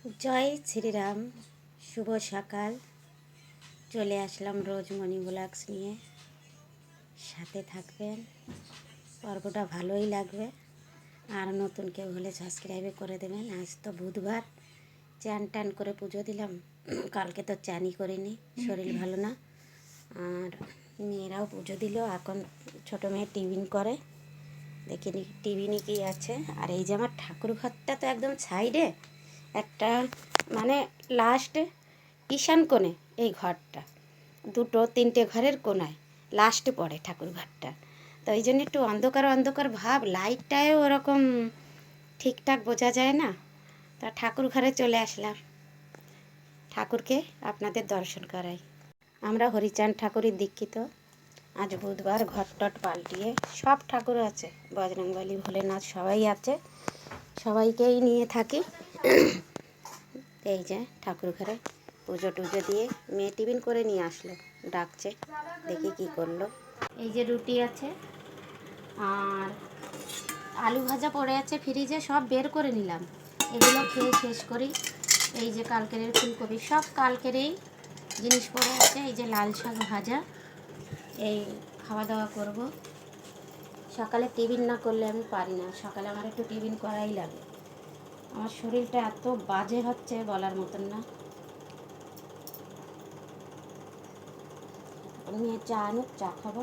জয় শ্রীরাম। শুভ সকাল। চলে আসলাম রোজমণি ব্লগস নিয়ে। সাথে থাকবেন, পর্বটা ভালোই লাগবে। আর নতুন কেউ হলে সাবস্ক্রাইব করে দেবেন। আজ তো বুধবার, চান টান করে পুজো দিলাম। কালকে তো চানই করিনি, শরীর ভালো না। আর মেয়েরাও পুজো দিল। এখন ছোটো মেয়ে টিফিন করে, দেখিনি টিফিনে কী আছে। আর এই যে আমার ঠাকুর ঘরটা তো একদম সাইডে, একটা মানে লাস্টে ঈশান কোণে এই ঘরটা, দুটো তিনটে ঘরের কোণায় লাস্টে পড়ে ঠাকুর ঘরটা। তো এই জন্য একটু অন্ধকার অন্ধকার ভাব, লাইটটাও ওরকম ঠিকঠাক বোঝা যায় না। তা ঠাকুর ঘরে চলে আসলাম, ঠাকুরকে আপনাদের দর্শন করাই। আমরা হরিচাঁদ ঠাকুরের দীক্ষিত। আজ বুধবার, ঘর টট পাল্টিয়ে সব ঠাকুর আছে, বজরংবলী, ভোলেনাথ সবাই আছে, সবাইকেই নিয়ে থাকি। এই যে ঠাকুর ঘরে পুজো টুজো দিয়ে মেয়ে টিফিন করে নিয়ে আসলো, ডাকছে, দেখি কি করলো। এই যে রুটি আছে আর আলু ভাজা পড়ে আছে ফ্রিজে, সব বের করে নিলাম, এগুলো খেয়ে শেষ করি। এই যে কালকের ফুলকপি, সব কালকেরই জিনিস পড়ে আছে। এই যে লাল শাক ভাজা, এই খাওয়া দাওয়া করব। সকালে টিফিন না করলে আমি পারি না, সকালে আমার একটু টিফিন করাই লাগে। আমার শরীরটা এত বাজে হচ্ছে বলার মতন না। নিয়ে চা আনুক, চা খাবো।